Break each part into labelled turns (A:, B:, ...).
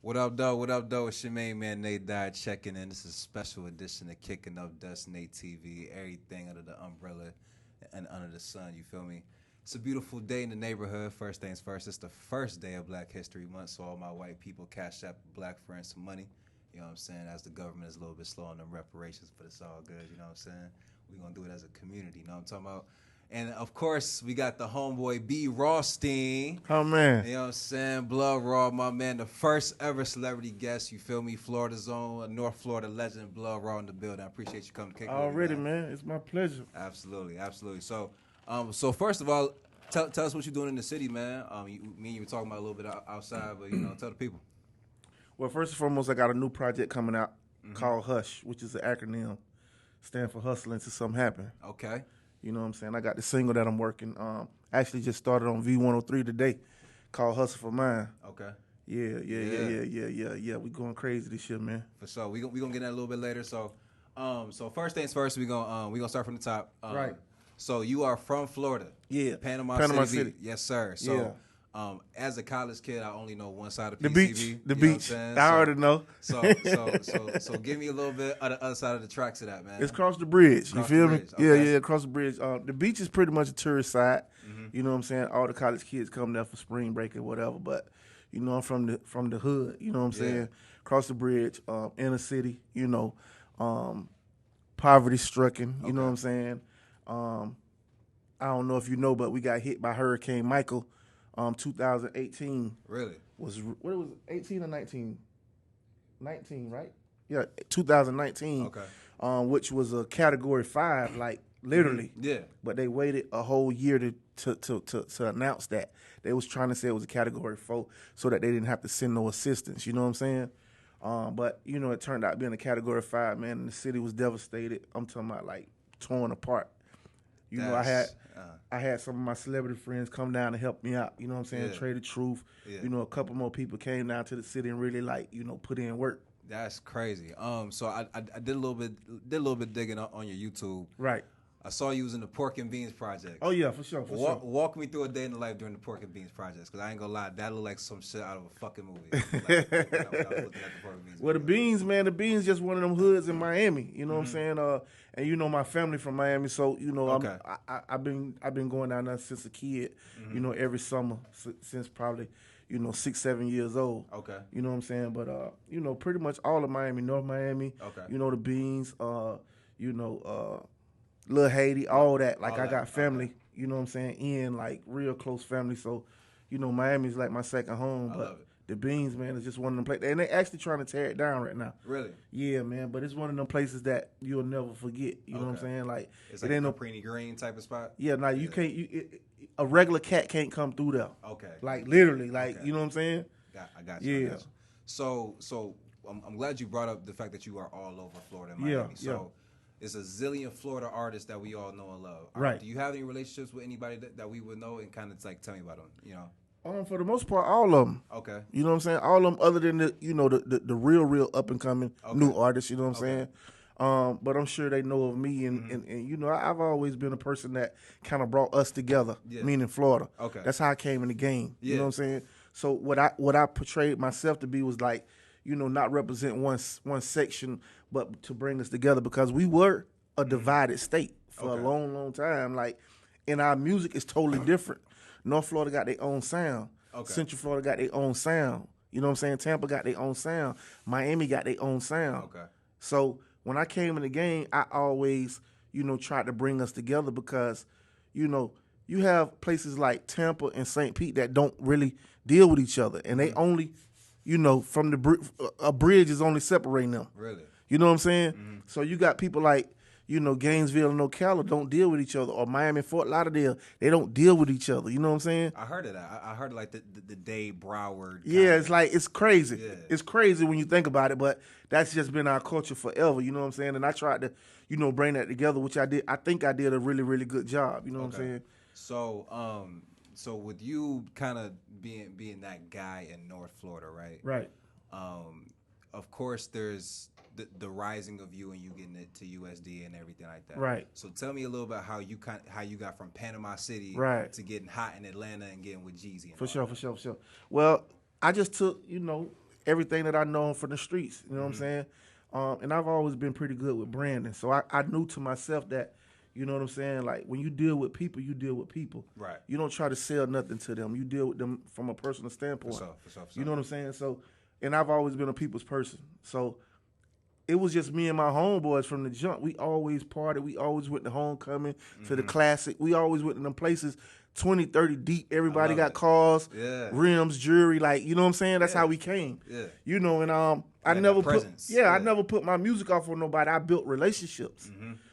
A: What up, though? What up, though? It's your main man, Nate Dye, checking in. This is a special edition of Kicking Up Dust, Nate TV. Everything under the umbrella and under the sun, you feel me? It's a beautiful day in the neighborhood. First things first, it's the first day of Black History Month, so all my white people cash out black friends some money. You know what I'm saying? As the government is a little bit slow on them reparations, but it's all good, you know what I'm saying? We're going to do it as a community, you know what I'm talking about? And, of course, we got the homeboy B. Rothstein.
B: Oh, man.
A: You know what I'm saying? Bloodraw, my man, the first ever celebrity guest, you feel me? Florida's own, North Florida legend, Bloodraw in the building. I appreciate you coming to kick it with me,
B: Already, man. It's my pleasure.
A: Absolutely, absolutely. So first of all, tell us what you're doing in the city, man. Me and you were talking about a little bit outside, but, tell the people.
B: Well, first and foremost, I got a new project coming out called HUSH, which is an acronym. Stand for Hustling Till Something Happen.
A: Okay.
B: You know what I'm saying? I got the single that I'm working. Actually just started on V103 today called Hustle for Mine.
A: Okay.
B: Yeah. We going crazy this year, man.
A: For sure. We gonna get that a little bit later. So first things first, we gonna start from the top.
B: Right.
A: So you are from Florida.
B: Yeah.
A: Panama City. Yes, sir. So as a college kid, I only know one side of
B: the
A: PCV.
B: The beach. I already know.
A: So give me a little bit of the other side of the tracks of that, man.
B: It's across the bridge. You feel me?
A: Okay.
B: Yeah, across the bridge. The beach is pretty much a tourist side. You know what I'm saying? All the college kids come there for spring break or whatever. But I'm from the hood. You know what I'm saying? Across the bridge, inner city. Poverty stricken. You know what I'm saying? I don't know if you know, but we got hit by Hurricane Michael. 2018.
A: Really?
B: Was 18 or 19? 19, right? Yeah, 2019.
A: Okay.
B: Which was a Category 5, like literally.
A: Yeah. But
B: they waited a whole year to announce that. They was trying to say it was a Category 4 so that they didn't have to send no assistance. You know what I'm saying? But it turned out being a Category 5, man, and the city was devastated. I'm talking about like torn apart. I had some of my celebrity friends come down to help me out. You know what I'm saying?
A: Yeah.
B: Trade the truth.
A: Yeah.
B: A couple more people came down to the city and really put in work.
A: That's crazy. So I did a little bit digging on your YouTube.
B: Right.
A: I saw you was in the Pork and Beans project.
B: Oh yeah, for sure.
A: Walk me through a day in the life during the Pork and Beans projects, because I ain't gonna lie, that looked like some shit out of a fucking movie. When I was looking at the Pork and Beans.
B: Well, the Beans, man, the Beans just one of them hoods in Miami. You know what I'm saying? And my family from Miami, so
A: Okay.
B: I've been going down there since a kid. Every summer since probably 6-7 years old.
A: Okay.
B: You know what I'm saying? But pretty much all of Miami, North Miami.
A: Okay.
B: The Beans. Lil Haiti, all that. Like, I got family, you know what I'm saying, in, like, real close family. So, Miami's like my second home.
A: I
B: But
A: love it.
B: the Beans, man, is just one of them places. And they actually trying to tear it down right now.
A: Really?
B: Yeah, man. But it's one of them places that you'll never forget. You know what I'm saying? Like,
A: it's like
B: it ain't
A: a
B: no
A: Preeny Green type of spot?
B: Yeah, now you can't. A regular cat can't come through there.
A: Okay.
B: Like, literally. Like,
A: Okay.
B: you know what I'm saying?
A: I got you.
B: Yeah.
A: I got you. So I'm glad you brought up the fact that you are all over Florida and Miami.
B: Yeah.
A: It's a zillion Florida artists that we all know and love.
B: Right.
A: Do you have any relationships with anybody that we would know, and kind of like tell me about them?
B: For the most part, all of them.
A: Okay.
B: You know what I'm saying? All of them, other than the real up and coming new artists. You know what I'm saying? But I'm sure they know of me, and I've always been a person that kind of brought us together.
A: Yeah.
B: Meaning Florida.
A: Okay.
B: That's how I came in the game.
A: Yeah.
B: You know what I'm saying? So what I portrayed myself to be was like, not represent one section, but to bring us together, because we were a divided state for a long time. Like, and our music is totally different. North Florida got their own sound.
A: Okay.
B: Central Florida got their own sound. You know what I'm saying? Tampa got their own sound. Miami got their own sound.
A: Okay.
B: So when I came in the game, I always, tried to bring us together, because, you have places like Tampa and St. Pete that don't really deal with each other. And they only, from a bridge is only separating them.
A: Really?
B: You know what I'm saying? So you got people like, Gainesville and Ocala don't deal with each other, or Miami and Fort Lauderdale, they don't deal with each other. You know what I'm saying?
A: I heard of that. I heard like the Dave Broward.
B: It's like, it's crazy.
A: Yeah.
B: It's crazy when you think about it, but that's just been our culture forever. You know what I'm saying? And I tried to, bring that together, which I did. I think I did a really, really good job. You know what I'm saying?
A: So with you kind of being that guy in North Florida, right?
B: Right.
A: Of course, there's the rising of you and you getting it to USD and everything like that.
B: Right.
A: So tell me a little about how you got from Panama City
B: right.
A: to getting hot in Atlanta and getting with Jeezy.
B: For sure. Well, I just took, everything that I know from the streets. You know what I'm saying? And I've always been pretty good with branding. So I knew to myself that, you know what I'm saying? Like, when you deal with people, you deal with people.
A: Right.
B: You don't try to sell nothing to them. You deal with them from a personal standpoint.
A: For sure.
B: You know what I'm saying? So, and I've always been a people's person. So it was just me and my homeboys from the jump. We always partied. We always went to homecoming, to the classic. We always went to them places 20, 30 deep. Everybody got cars, rims, jewelry. Like, you know what I'm saying? That's how we came.
A: Yeah.
B: You know, and I never put my music off on nobody. I built relationships.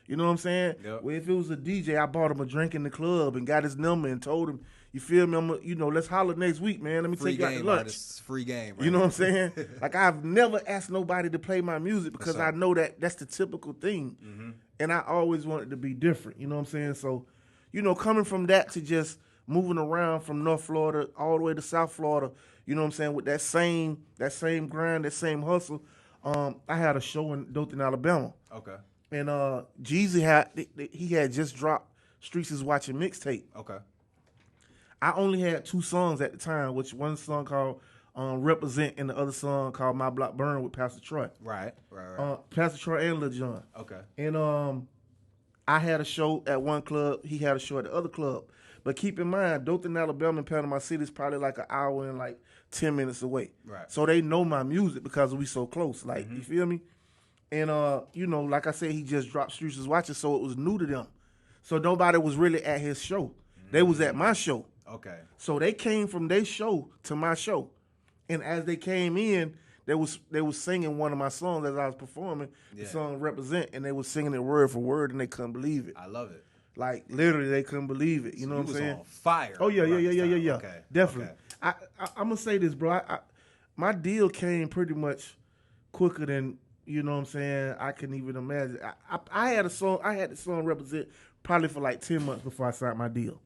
B: You know what I'm saying?
A: Yep.
B: Well, if it was a DJ, I bought him a drink in the club and got his number and told him, you feel me? Let's holler next week, man. Let me take you out to lunch.
A: It's free game. Right?
B: You know what I'm saying? Like, I've never asked nobody to play my music because I know that that's the typical thing. And I always wanted to be different. You know what I'm saying? So, coming from that to just moving around from North Florida all the way to South Florida, you know what I'm saying, with that same grind, that same hustle, I had a show in Dothan, Alabama.
A: Okay.
B: And Jeezy had just dropped Streets is Watching mixtape.
A: Okay.
B: I only had 2 songs at the time, which one song called Represent and the other song called My Block Burn with Pastor Troy.
A: Right.
B: Pastor Troy and Lil Jon.
A: Okay.
B: And I had a show at one club. He had a show at the other club. But keep in mind, Dothan, Alabama and Panama City is probably like an hour and like 10 minutes away.
A: Right.
B: So they know my music because we so close. Like, you feel me? And, like I said, he just dropped Streets is Watching, so it was new to them. So nobody was really at his show. They was at my show.
A: Okay.
B: So they came from their show to my show. And as they came in, they was singing one of my songs as I was performing, the song Represent, and they was singing it word for word, and they couldn't believe it.
A: I love it.
B: Like, literally, they couldn't believe it. You know what I'm saying?
A: On fire.
B: Oh, yeah.
A: Okay.
B: Definitely.
A: Okay.
B: I'm going to say this, bro. My deal came pretty much quicker than, you know what I'm saying, I can even imagine. I had the song Represent probably for like 10 months before I signed my deal.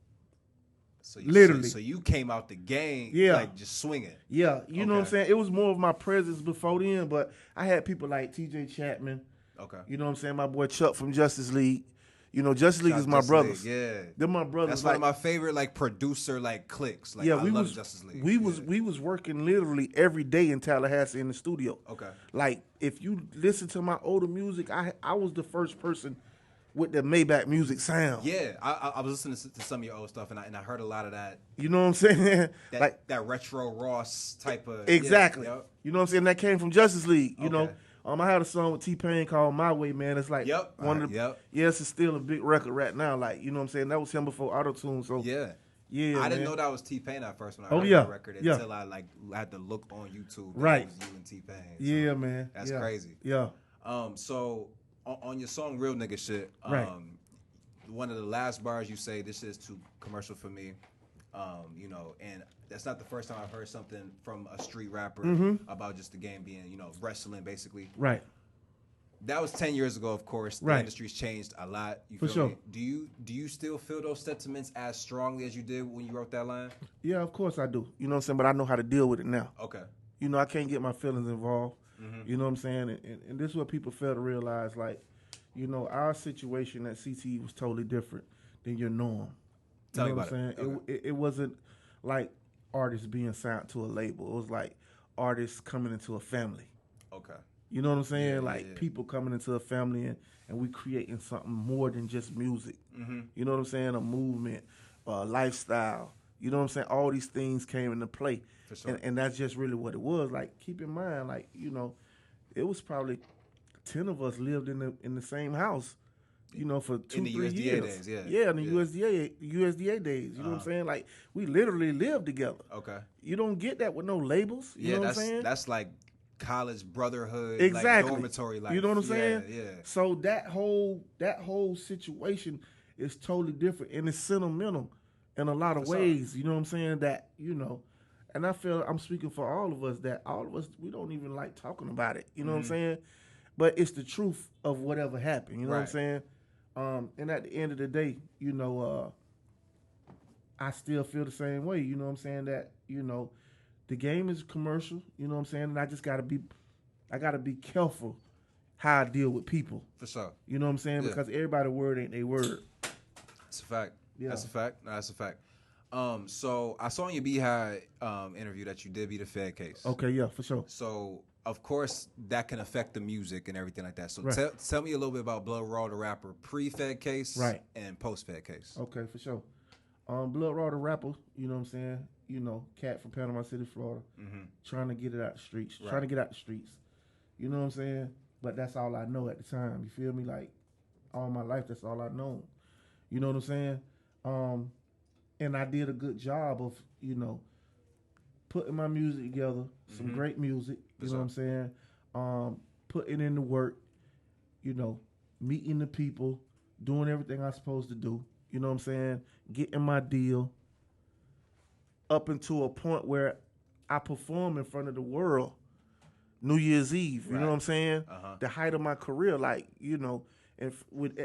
A: So
B: literally.
A: So you came out the game like just swinging.
B: Yeah, you know what I'm saying? It was more of my presence before then, but I had people like TJ Chapman.
A: Okay.
B: You know what I'm saying? My boy Chuck from Justice League. You know, Justice League is my brothers.
A: Yeah.
B: They're my brothers.
A: That's one of my favorite producer cliques. Like, I love Justice League.
B: We was working literally every day in Tallahassee in the studio.
A: Okay.
B: Like, if you listen to my older music, I was the first person with the Maybach music sound.
A: Yeah, I was listening to some of your old stuff, and I heard a lot of that.
B: You know what I'm saying?
A: That retro Ross type of.
B: Exactly.
A: Yeah,
B: you know what I'm saying? That came from Justice League. You know, I had a song with T-Pain called My Way, man. It's like one of the. Yes, it's still a big record right now. Like, you know what I'm saying? That was him before Auto-Tune. So yeah,
A: I didn't know that was T-Pain at first when I heard that record until I had to look on YouTube.
B: Right.
A: It was you and T-Pain. So
B: yeah, man.
A: That's crazy.
B: Yeah.
A: So on your song Real Nigga Shit, one of the last bars you say, this is too commercial for me, and that's not the first time I've heard something from a street rapper about just the game being, wrestling basically.
B: Right.
A: That was 10 years ago, of course. The industry's changed a lot. You feel me? Do you still feel those sentiments as strongly as you did when you wrote that line? Yeah,
B: of course I do. You know what I'm saying? But I know how to deal with it now.
A: Okay.
B: I can't get my feelings involved. You know what I'm saying? And this is what people fail to realize, like, our situation at CTE was totally different than your norm.
A: Tell me
B: what I'm saying? Okay. It wasn't like artists being signed to a label. It was like artists coming into a family.
A: Okay.
B: You know what I'm saying? People coming into a family and we creating something more than just music. You know what I'm saying? A movement, a lifestyle. You know what I'm saying? All these things came into play.
A: For sure.
B: And that's just really what it was. Like, keep in mind, it was probably 10 of us lived in the same house, for 2-3 years.
A: Days,
B: in the USDA days. You know what I'm saying? Like, we literally lived together.
A: Okay.
B: You don't get that with no labels. You know what I'm saying?
A: That's like college brotherhood,
B: exactly.
A: Like dormitory life.
B: You know what I'm saying?
A: Yeah.
B: So that whole situation is totally different, and it's sentimental in a lot of ways. You know what I'm saying? That, and I feel I'm speaking for all of us, that all of us, we don't even like talking about it. You know what I'm saying? But it's the truth of whatever happened. You know what I'm saying? And at the end of the day, I still feel the same way. You know what I'm saying? That, the game is commercial. You know what I'm saying? And I gotta be careful how I deal with people.
A: For sure.
B: You know what I'm saying?
A: Yeah.
B: Because everybody's word ain't their word.
A: That's a fact. Yeah. That's a fact. No, that's a fact. So I saw in your Beehive interview that you did beat a Fed case.
B: Okay, yeah, for sure.
A: So of course that can affect the music and everything like that. So
B: Right.
A: tell me a little bit about Bloodraw the rapper pre-Fed case,
B: Right.
A: and post-Fed case.
B: Okay, for sure. Bloodraw the rapper, you know what I'm saying? You know, cat from Panama City, Florida, trying to get it out the streets,
A: Right.
B: trying to get out the streets. You know what I'm saying? But that's all I know at the time. You feel me? Like all my life, that's all I know. You know what I'm saying? And I did a good job of, you know, putting my music together, some great music. You know what I'm saying? Putting in the work. You know, meeting the people, doing everything I'm supposed to do. You know what I'm saying? Getting my deal up until a point where I perform in front of the world New Year's Eve. You know what I'm saying? The height of my career, like, you know, and with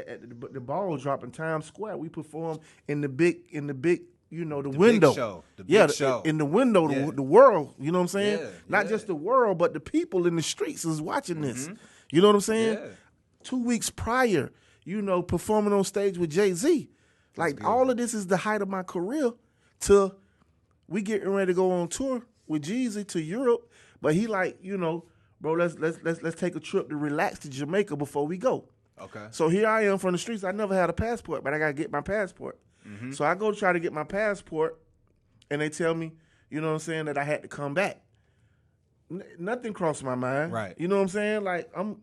B: the ball drop in Times Square, we perform in the big, you know, the window.
A: Big show. The big show.
B: In the window,
A: Yeah.
B: the world. You know what I'm saying?
A: Yeah,
B: Not
A: yeah.
B: just the world, but the people in the streets is watching this. You know what I'm saying?
A: Yeah.
B: 2 weeks prior, you know, performing on stage with Jay-Z. Like, all of this is the height of my career till we getting ready to go on tour with Jeezy to Europe. But he like, you know, bro, let's take a trip to relax to Jamaica before we go.
A: Okay.
B: So here I am from the streets. I never had a passport, but I got to get my passport. So I go try to get my passport, and they tell me, you know what I'm saying, that I had to come back. Nothing crossed my mind.
A: Right.
B: You know what I'm saying? Like, I'm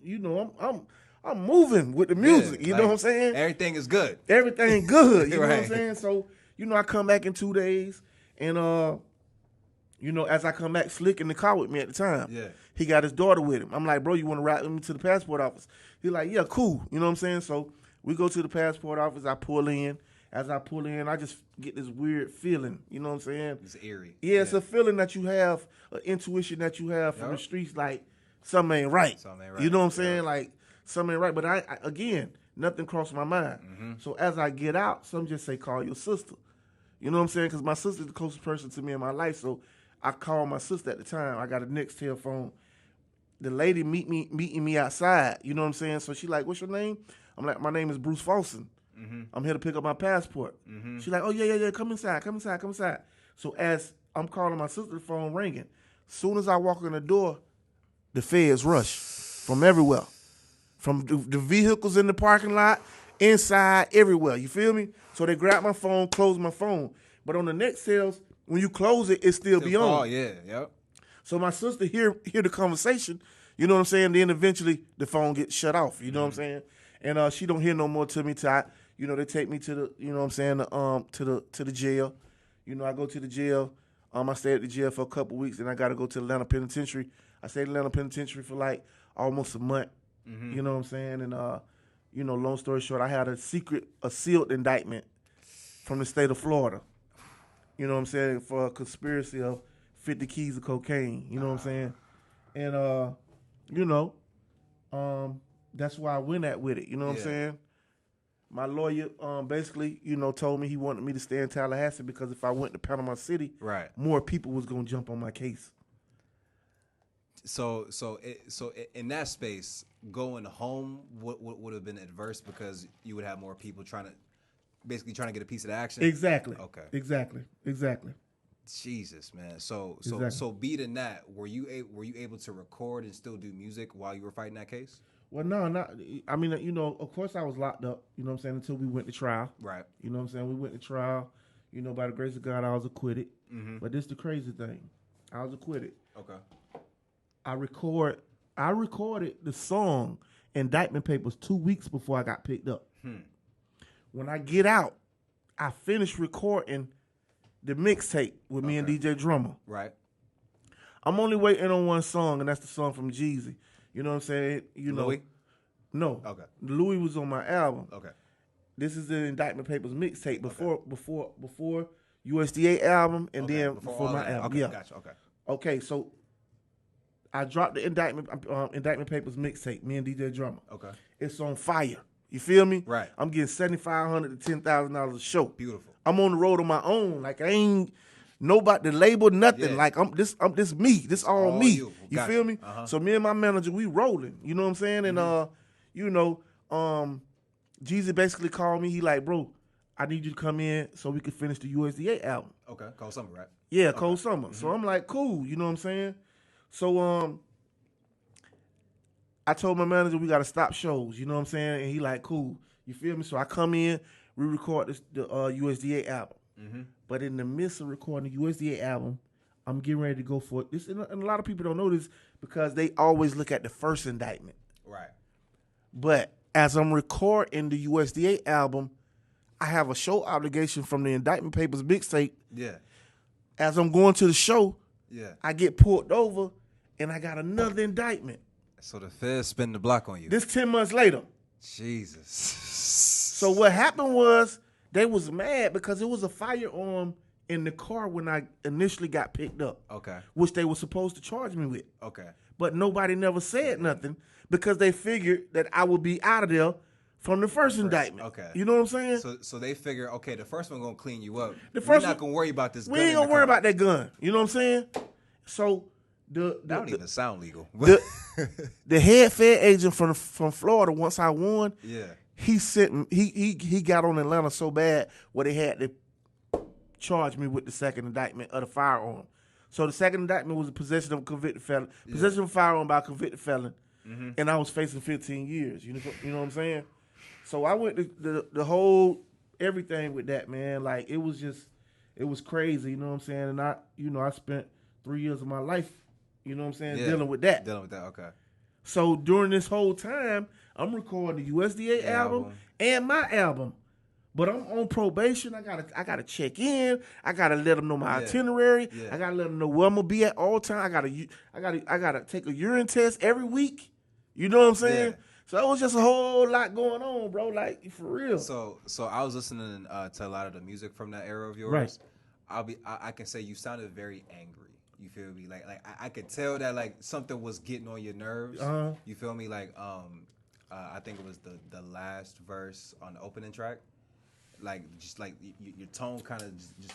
B: moving with the music. You know what I'm saying?
A: Everything is good.
B: Everything good. You know what I'm
A: Right.
B: saying? So, you know, I come back in 2 days, and you know, as I come back, Slick in the car with me at the time.
A: Yeah.
B: He got his daughter with him. I'm like, bro, you want to ride with me to the passport office? He's like, yeah, cool. You know what I'm saying? So we go to the passport office. I pull in. As I pull in, I just get this weird feeling. You know what I'm saying?
A: It's eerie.
B: Yeah, it's a feeling that you have, an intuition that you have from the streets, like something ain't right.
A: Something ain't right.
B: You know what I'm saying? Like something ain't right. But I again, nothing crossed my mind. So as I get out, some just say, call your sister. You know what I'm saying? Because my sister's the closest person to me in my life. So I call my sister at the time. I got a Nextel phone. The lady meeting me outside. You know what I'm saying? So she like, what's your name? I'm like, my name is Bruce Folsom. I'm here to pick up my passport. She's like, oh, yeah, come inside. So as I'm calling my sister, the phone ringing. Soon as I walk in the door, the feds rush from everywhere. From the vehicles in the parking lot, inside, everywhere. You feel me? So they grab my phone, close my phone. But on the Nextels, when you close it, it still be on.
A: Oh, yeah, yep.
B: So my sister hear the conversation, you know what I'm saying? Then eventually the phone gets shut off, you know what I'm saying? And she don't hear no more to me till I, you know, they take me to the, you know what I'm saying, to the jail. You know, I go to the jail. I stay at the jail for a couple weeks, and I got to go to Atlanta Penitentiary. I stayed at Atlanta Penitentiary for like almost a month. You know what I'm saying? And you know, long story short, I had a sealed indictment from the state of Florida. You know what I'm saying? For a conspiracy of 50 keys of cocaine. You know what I'm saying? And you know, that's why I went at with it. You know what I'm saying? My lawyer basically, you know, told me he wanted me to stay in Tallahassee because if I went to Panama City, more people was gonna jump on my case.
A: So in that space, going home would have been adverse because you would have more people trying to get a piece of the action.
B: Exactly.
A: Okay.
B: Exactly.
A: Jesus, man. So
B: Exactly.
A: beating that, were you able to record and still do music while you were fighting that case?
B: Well, no, not. I mean, you know, of course I was locked up. You know what I'm saying? Until we went to trial.
A: Right.
B: You know what I'm saying? We went to trial. You know, by the grace of God, I was acquitted. But this is the crazy thing. I was acquitted.
A: Okay.
B: I recorded the song Indictment Papers 2 weeks before I got picked up. When I get out, I finished recording the mixtape with me and DJ Drummer.
A: Right.
B: I'm only waiting on one song, and that's the song from Jeezy. You know what I'm saying? You know.
A: Louis?
B: No.
A: Okay.
B: Louis was on my album.
A: Okay.
B: This is the Indictment Papers mixtape before USDA album and then before my album.
A: Okay,
B: yeah.
A: Gotcha. Okay.
B: Okay, so I dropped the Indictment Papers mixtape, me and DJ Drummer.
A: Okay.
B: It's on fire. You feel me?
A: Right.
B: I'm getting $7,500 to $10,000 a show.
A: Beautiful.
B: I'm on the road on my own. Like I ain't nobody the label, nothing.
A: Yeah.
B: Like I'm this me. This all me.
A: you.
B: You
A: Gotcha.
B: feel me?
A: Uh-huh.
B: So me and my manager, we rolling. You know what I'm saying? And you know, Jeezy basically called me. He like, bro, I need you to come in so we can finish the USDA album.
A: Okay, Cold Summer, right?
B: Yeah,
A: Okay.
B: Cold Summer.
A: Mm-hmm.
B: So I'm like, cool, you know what I'm saying? So I told my manager we gotta stop shows, you know what I'm saying? And he like, cool, you feel me? So I come in, we record the USDA album.
A: Mm-hmm.
B: But in the midst of recording the USDA album, I'm getting ready to go for this. And a lot of people don't know this because they always look at the first indictment.
A: Right.
B: But as I'm recording the USDA album, I have a show obligation from the Indictment Papers mixtape.
A: Yeah.
B: As I'm going to the show,
A: Yeah.
B: I get pulled over, and I got another indictment.
A: So the feds spin the block on you.
B: This 10 months later.
A: Jesus.
B: So what happened was they was mad because it was a firearm in the car when I initially got picked up.
A: Okay.
B: Which they were supposed to charge me with.
A: Okay.
B: But nobody never said nothing because they figured that I would be out of there from the first indictment.
A: Okay.
B: You know what I'm saying?
A: So they figure, okay, the first one gonna clean you up.
B: The
A: We're
B: first
A: not
B: one-
A: gonna worry about this gun.
B: We ain't gonna worry about that gun. You know what I'm saying? So
A: That don't even sound legal.
B: the head Fed agent from Florida, once I won,
A: Yeah.
B: he sent he got on Atlanta so bad where they had to charge me with the second indictment of the firearm. So the second indictment was the possession of a convicted felon, possession of a firearm by a convicted felon, and I was facing 15 years. You know what I'm saying? So I went to the whole everything with that, man. Like it was crazy. You know what I'm saying? And I spent 3 years of my life, you know what I'm saying, dealing with that.
A: Dealing with that, okay.
B: So during this whole time, I'm recording the USDA album and my album. But I'm on probation. I gotta check in. I gotta let them know my itinerary.
A: Yeah.
B: I gotta let them know where I'm gonna be at all time. I gotta take a urine test every week. You know what I'm saying?
A: Yeah.
B: So it was just a whole lot going on, bro. Like for real.
A: So I was listening to a lot of the music from that era of yours.
B: Right.
A: I can say you sounded very angry. You feel me? Like I could tell that like something was getting on your nerves.
B: Uh-huh.
A: You feel me? Like I think it was the last verse on the opening track. Like just like your tone kind of just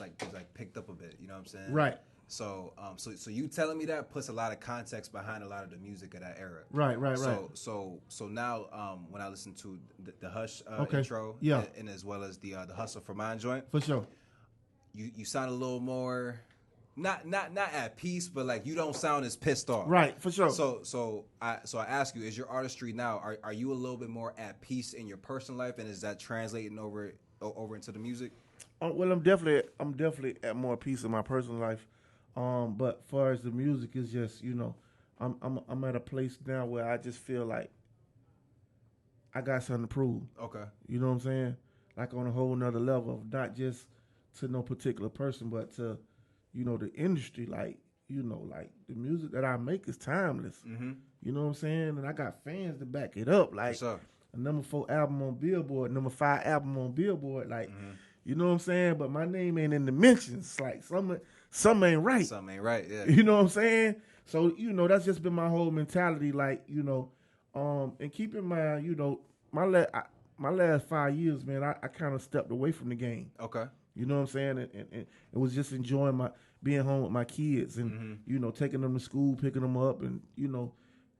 A: picked up a bit. You know what I'm saying?
B: Right.
A: So so you telling me that puts a lot of context behind a lot of the music of that era.
B: Right.
A: So now when I listen to the Hush
B: Okay.
A: intro,
B: Yeah.
A: and as well as the Hustle for Mine joint,
B: For sure.
A: you sound a little more not at peace, but like you don't sound as pissed off.
B: Right. For sure.
A: So I ask you, is your artistry now? Are you a little bit more at peace in your personal life, and is that translating over into the music?
B: Well, I'm definitely at more peace in my personal life. But far as the music is just, I'm at a place now where I just feel like I got something to prove.
A: Okay.
B: You know what I'm saying? Like on a whole nother level, not just to no particular person, but to, the industry. Like, like the music that I make is timeless.
A: Mm-hmm.
B: You know what I'm saying? And I got fans to back it up. Like
A: What's up?
B: a number 4 album on Billboard, number 5 album on Billboard. Like, you know what I'm saying? But my name ain't in the mentions. Like something ain't right.
A: Something ain't right. Yeah.
B: You know what I'm saying? So, that's just been my whole mentality. Like, and keep in mind, my last 5 years, man, I kind of stepped away from the game.
A: Okay.
B: You know what I'm saying? And it was just enjoying being home with my kids and, taking them to school, picking them up and,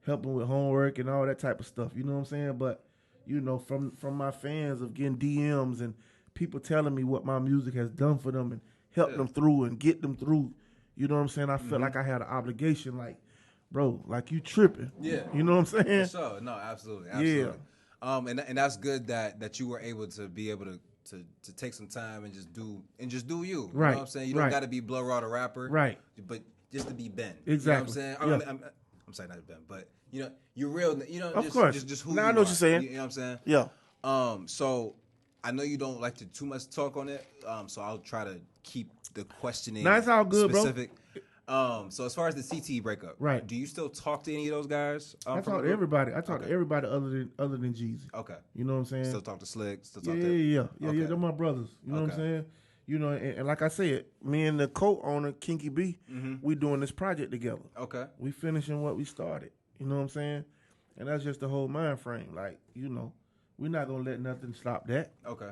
B: helping with homework and all that type of stuff. You know what I'm saying? But, from my fans of getting DMs and people telling me what my music has done for them and helped them through and get them through, you know what I'm saying? I felt like I had an obligation, like, bro, like you tripping.
A: Yeah.
B: You know what I'm saying?
A: For sure. No, absolutely.
B: Yeah.
A: And that's good that you were able to take some time and just do you.
B: Right.
A: You know what I'm saying? You don't got to be Bloodraw the rapper.
B: Right.
A: But just to be Ben.
B: Exactly.
A: You know what I'm saying? I'm sorry, not Ben, but you're real.
B: Of course.
A: Just who
B: now
A: you
B: I know what
A: are.
B: you're saying.
A: You know what I'm saying?
B: Yeah.
A: So I know you don't like to too much talk on it. So I'll try to keep the questioning.
B: Nah, it's all good,
A: specific. So as far as the CTE breakup,
B: right?
A: Do you still talk to any of those guys?
B: I talk to everybody. I talk to everybody other than Jeezy.
A: Okay.
B: You know what I'm saying?
A: Still talk to Slick. Still talk
B: Yeah. They're my brothers. You know what I'm saying? And like I said, me and the co-owner Kinky B, we doing this project together.
A: Okay.
B: We finishing what we started. You know what I'm saying? And that's just the whole mind frame. Like, we're not gonna let nothing stop that.
A: Okay.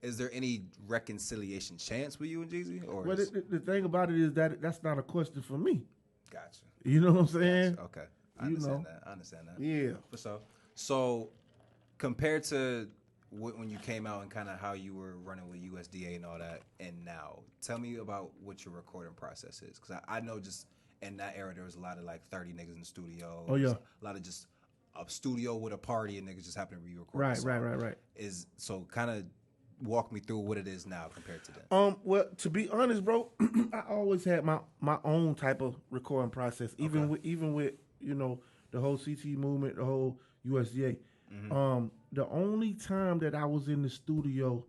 A: Is there any reconciliation chance with you and Jeezy? Or
B: well, the thing about it is that's not a question for me.
A: Gotcha.
B: You know what I'm saying?
A: Gotcha. Okay. I understand that.
B: Yeah.
A: For so compared to when you came out and kind of how you were running with USDA and all that, and now tell me about what your recording process is, because I know just in that era there was a lot of like 30 niggas in the studio.
B: Oh yeah,
A: a lot of just a studio with a party and niggas just happen to be recording.
B: Right.
A: Is so kind of walk me through what it is now compared to then.
B: Well, to be honest, bro, I always had my own type of recording process, even with you know the whole CT movement, the whole USDA. Mm-hmm. The only time that I was in the studio,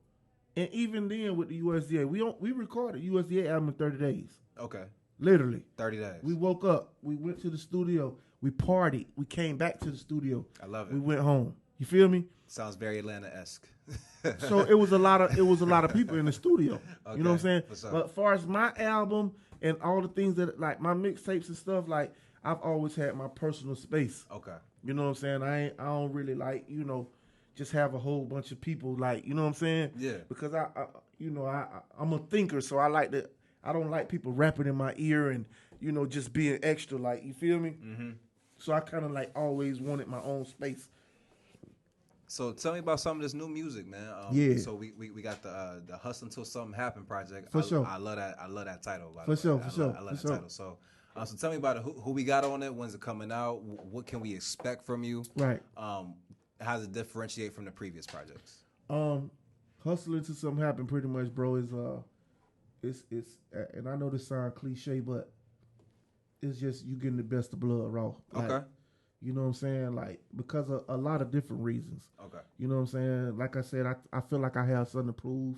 B: and even then with the USDA, we recorded USDA album in 30 days.
A: Okay.
B: Literally.
A: 30 days.
B: We woke up, we went to the studio, we partied, we came back to the studio.
A: I love it.
B: We went home. You feel me?
A: Sounds very Atlanta-esque.
B: So it was a lot of people in the studio. Okay. You know what I'm saying? But as far as my album and all the things that like my mixtapes and stuff, like I've always had my personal space.
A: Okay.
B: You know what I'm saying? I don't really like, you know, just have a whole bunch of people like, you know what I'm saying?
A: Yeah.
B: Because I'm a thinker, so I don't like people rapping in my ear and, you know, just being extra, like, you feel me? Mm-hmm. So I kind of like always wanted my own space.
A: So tell me about some of this new music, man.
B: Yeah.
A: So we got the Hustle Until Something Happen project.
B: For sure.
A: I love that title.
B: For sure.
A: I love that title. So tell me about it. Who we got on it? When's it coming out? What can we expect from you?
B: Right.
A: How does it differentiate from the previous projects?
B: Hustle Until Something Happen pretty much, bro, is it's and I know this sounds cliche, but it's just you getting the best of Bloodraw. Like,
A: okay.
B: You know what I'm saying? Like, because of a lot of different reasons.
A: Okay.
B: You know what I'm saying? Like I said, I feel like I have something to prove.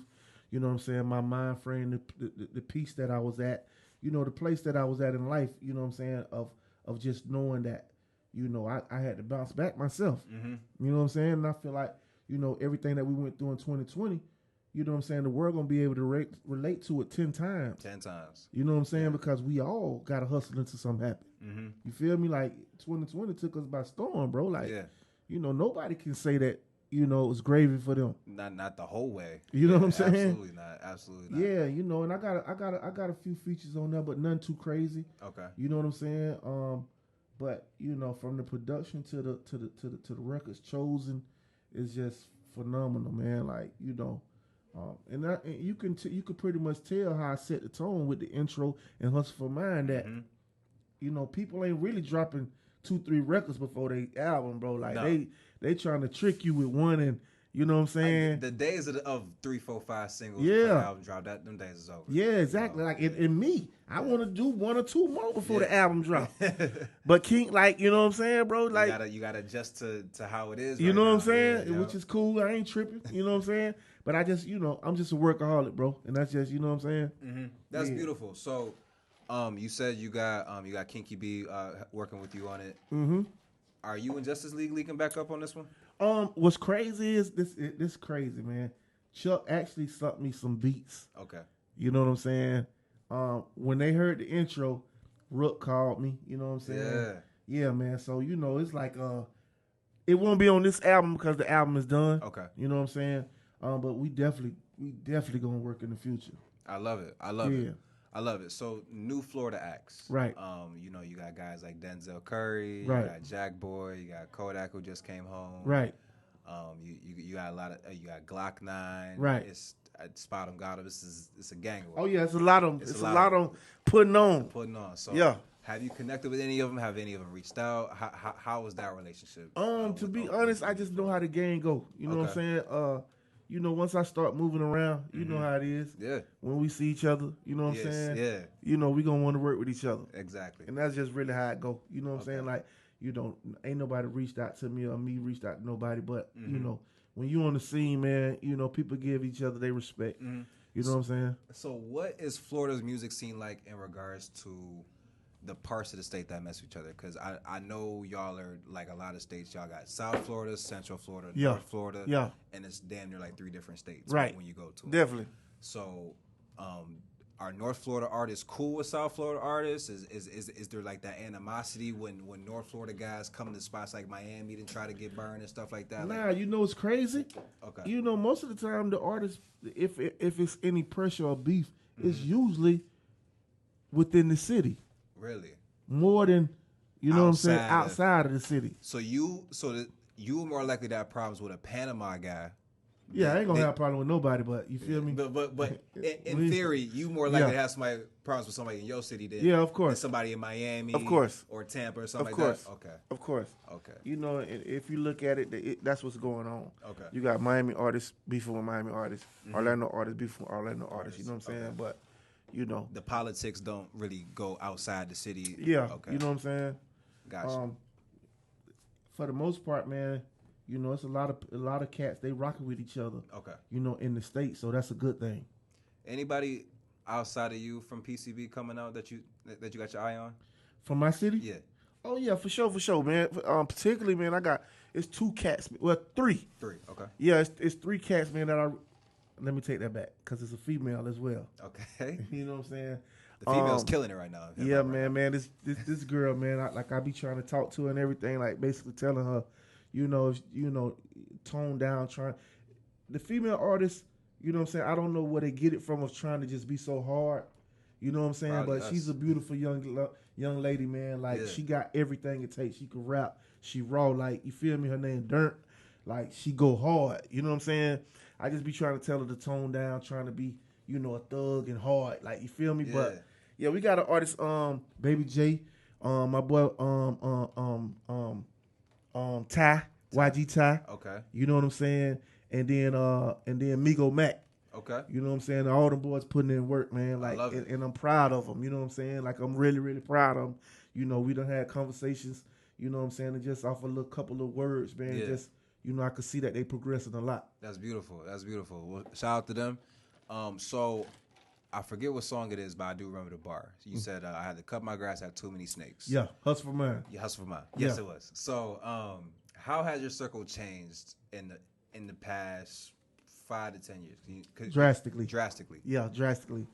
B: You know what I'm saying? My mind frame, the piece that I was at, you know, the place that I was at in life, you know what I'm saying? Of just knowing that, you know, I had to bounce back myself. Mm-hmm. You know what I'm saying? And I feel like, you know, everything that we went through in 2020, you know what I'm saying, the world going to be able to relate to it 10 times.
A: 10 times.
B: You know what I'm saying? Yeah. Because we all got to hustle until something happen.
A: Mm-hmm.
B: You feel me? Like, 2020 took us by storm, bro. Like, you know, nobody can say that, you know, it was gravy for them.
A: Not the whole way.
B: You know what I'm saying?
A: Absolutely not.
B: Yeah, you know, and I got a few features on there, but none too crazy.
A: Okay.
B: You know what I'm saying? But you know, from the production to the records chosen, is just phenomenal, man. Like, you know, and you can pretty much tell how I set the tone with the intro and Hustle for Mine that, you know, people ain't really dropping 2-3 records before they album, bro. Like they trying to trick you with one, and you know what I'm saying?
A: The days of 3, 4, 5 singles
B: before
A: the album drop, them days is over.
B: Yeah, exactly. Like in me, I want to do 1 or 2 more before the album drop. But King, like, you know what I'm saying, bro? Like
A: you gotta adjust to how it is.
B: You know what I'm saying?
A: Yeah,
B: which is cool. I ain't tripping. You know what I'm saying? But I just, you know, I'm just a workaholic, bro, and that's just, you know what I'm saying?
A: Mm-hmm. That's beautiful. So, you said you got Kinky B working with you on it. Mm-hmm. Are you and Justice League leaking back up on this one?
B: What's crazy is this crazy, man. Chuck actually sent me some beats.
A: Okay.
B: You know what I'm saying? When they heard the intro, Rook called me. You know what I'm saying? Yeah, man. So, you know, it's like it won't be on this album because the album is done.
A: Okay.
B: You know what I'm saying? But we definitely gonna work in the future.
A: I love it. I love it. So, new Florida acts.
B: Right.
A: You know, you got guys like Denzel Curry.
B: Right.
A: You got Jack Boy. You got Kodak who just came home.
B: Right.
A: You got a lot of you got Glock 9.
B: Right.
A: It's Spot 'em, got 'em. It's a gang war.
B: Oh yeah, it's a lot of them. It's a lot of putting on.
A: So
B: yeah.
A: Have you connected with any of them? Have any of them reached out? How was that relationship?
B: To be honest, I just know how the game go. You know what I'm saying? You know, once I start moving around, you know how it is.
A: Yeah.
B: When we see each other, you know what I'm saying?
A: Yeah.
B: You know, we gonna want to work with each other.
A: Exactly.
B: And that's just really how it go. You know what I'm saying? Like, you know, ain't nobody reached out to me or me reached out to nobody, but you know, when you on the scene, man, you know, people give each other their respect. You know what I'm saying?
A: So what is Florida's music scene like in regards to the parts of the state that mess with each other? Because I know y'all are like a lot of states. Y'all got South Florida, Central Florida, North Florida, and it's damn near like 3 different states when you go to it.
B: Definitely.
A: So are North Florida artists cool with South Florida artists? Is there like that animosity when North Florida guys come to spots like Miami and try to get burned and stuff like that?
B: Nah, you know it's crazy.
A: Okay.
B: You know, most of the time the artists, if it's any pressure or beef, it's usually within the city.
A: Really?
B: More than, you know what I'm saying, outside of the city.
A: So you were more likely to have problems with a Panama guy
B: Yeah, I ain't gonna have a problem with nobody, but you feel me?
A: But in theory, you more likely to have somebody problems with somebody in your city
B: of course,
A: than somebody in Miami,
B: of course,
A: or Tampa or something
B: of course,
A: like that. Okay,
B: of course.
A: Okay.
B: You know, if you look at it, that's what's going on.
A: Okay.
B: You got Miami artists beefing with Miami artists, Orlando artists beefing with Orlando artists. You know what I'm saying?
A: Okay.
B: But you know,
A: the politics don't really go outside the city.
B: Yeah.
A: Okay.
B: You know what I'm saying?
A: Gotcha.
B: For the most part, man, you know, it's a lot of cats, they rocking with each other.
A: Okay.
B: You know, in the States, so that's a good thing.
A: Anybody outside of you from PCB coming out that you got your eye on?
B: From my city?
A: Yeah.
B: Oh yeah, for sure, man. Particularly, man, it's 2 cats. Well, 3.
A: 3. Okay.
B: Yeah, it's 3 cats, man. Let me take that back because it's a female as well.
A: Okay.
B: You know what I'm saying?
A: The female's killing it right now.
B: Yeah, man. This girl, man. I be trying to talk to her and everything, like basically telling her, tone down. The female artists, you know what I'm saying? I don't know where they get it from of trying to just be so hard. You know what I'm saying?
A: Probably
B: but
A: us.
B: she's a beautiful young lady, man. Like she got everything it takes. She can rap. She raw. Like you feel me? Her name Dirt. Like she go hard. You know what I'm saying? I just be trying to tell her to tone down, trying to be, a thug and hard. Like you feel me?
A: Yeah.
B: But yeah, we got an artist, Baby J, my boy, Ty, YG Ty.
A: Okay.
B: You know what I'm saying? And then Migo Mac.
A: Okay.
B: You know what I'm saying? All them boys putting in work, man. Like,
A: I love it.
B: And I'm proud of them. You know what I'm saying? Like, I'm really, really proud of them. You know, we done had conversations. You know what I'm saying? And just off a little couple of words, man.
A: Yeah.
B: Just, I could see that they progressing a lot.
A: That's beautiful. That's beautiful. Well, shout out to them. So I forget what song it is, but I do remember the bar. You said I had to cut my grass, I had too many snakes.
B: Yeah, Hustle for Mine.
A: Yeah, Hustle for Mine. Yes,
B: Yeah.
A: it was. So, how has your circle changed in the past 5 to 10 years?
B: Drastically.
A: Drastically.
B: Yeah, drastically.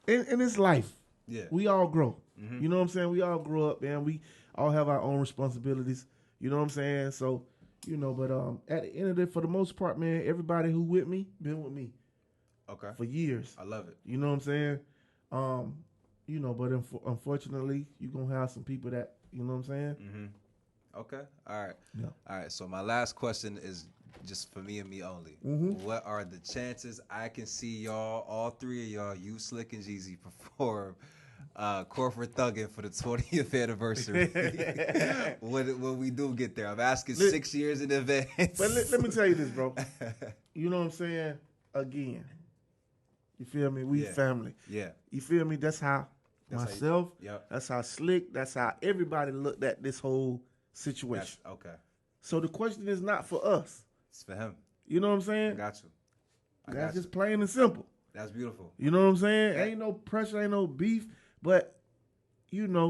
B: And it's life.
A: Yeah.
B: We all grow. You know what I'm saying? We all grow up, man. We all have our own responsibilities. You know what I'm saying? So, but at the end of it, for the most part, man, everybody who with me, been with me.
A: Okay.
B: For years.
A: I love it.
B: You know what I'm saying? But unfortunately, you're going to have some people that, you know what I'm saying?
A: Mm-hmm. Okay. All right.
B: Yeah.
A: All right. So my last question is just for me and me only.
B: Mm-hmm.
A: What are the chances I can see y'all, all 3 of y'all, you, Slick, and Jeezy, perform Corporate Thuggin' for the 20th anniversary when we do get there? I'm asking 6 years in advance.
B: But let me tell you this, bro. You know what I'm saying? Again, you feel me? We family.
A: Yeah.
B: You feel me? That's how myself,
A: yep.
B: That's how Slick, that's how everybody looked at this whole situation.
A: Okay.
B: So the question is not for us.
A: It's for him.
B: You know what I'm
A: I
B: saying?
A: got you.
B: That's just plain and simple.
A: That's beautiful.
B: You know what I'm saying?
A: Yeah.
B: Ain't no pressure, ain't no beef, but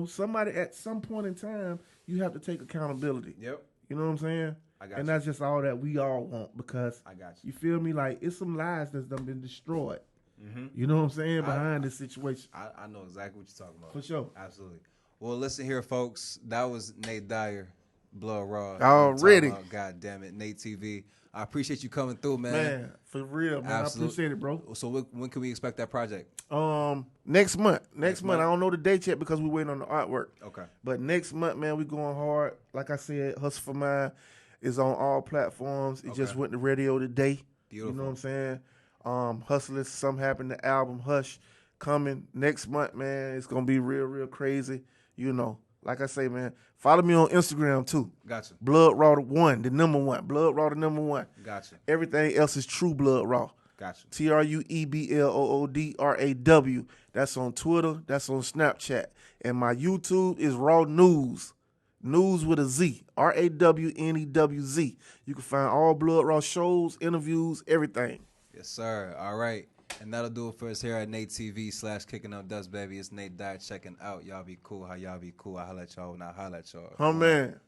B: somebody at some point in time, you have to take accountability.
A: Yep.
B: You know what I'm saying?
A: I got
B: and
A: you.
B: that's just all that we all want because
A: I got
B: you feel me? Like it's some lives that's done been destroyed.
A: Mm-hmm.
B: You know what I'm saying? Behind this situation.
A: I know exactly what you're talking about.
B: For sure.
A: Absolutely. Well, listen here, folks. That was Nate Dyer, Bloodraw.
B: Already.
A: God damn it, Nate TV. I appreciate you coming through, man.
B: Man, for real, man.
A: Absolute.
B: I appreciate it, bro.
A: So when can we expect that project?
B: Next month. Next month. I don't know the date yet because we're waiting on the artwork.
A: Okay.
B: But next month, man, we going hard. Like I said, Hustle for Mine is on all platforms. It just went to radio today.
A: Beautiful.
B: You know what I'm saying? Hustlers, Something Happened, the album Hush coming next month, man. It's gonna be real, real crazy. Like I say, man, follow me on Instagram too.
A: Gotcha.
B: Bloodraw1, the number 1. Bloodraw, the number 1.
A: Gotcha.
B: Everything else is True Blood Raw.
A: Gotcha.
B: TrueBloodraw. That's on Twitter. That's on Snapchat. And my YouTube is Raw News. News with a Z. RAWNEWZ. You can find all Blood Raw shows, interviews, everything.
A: Yes, sir. All right. And that'll do it for us here at Nate TV /Kicking Up Dust, baby. It's Nate Dyer checking out. Y'all be cool. How y'all be cool. I holla at y'all when I holla at y'all.
B: Man.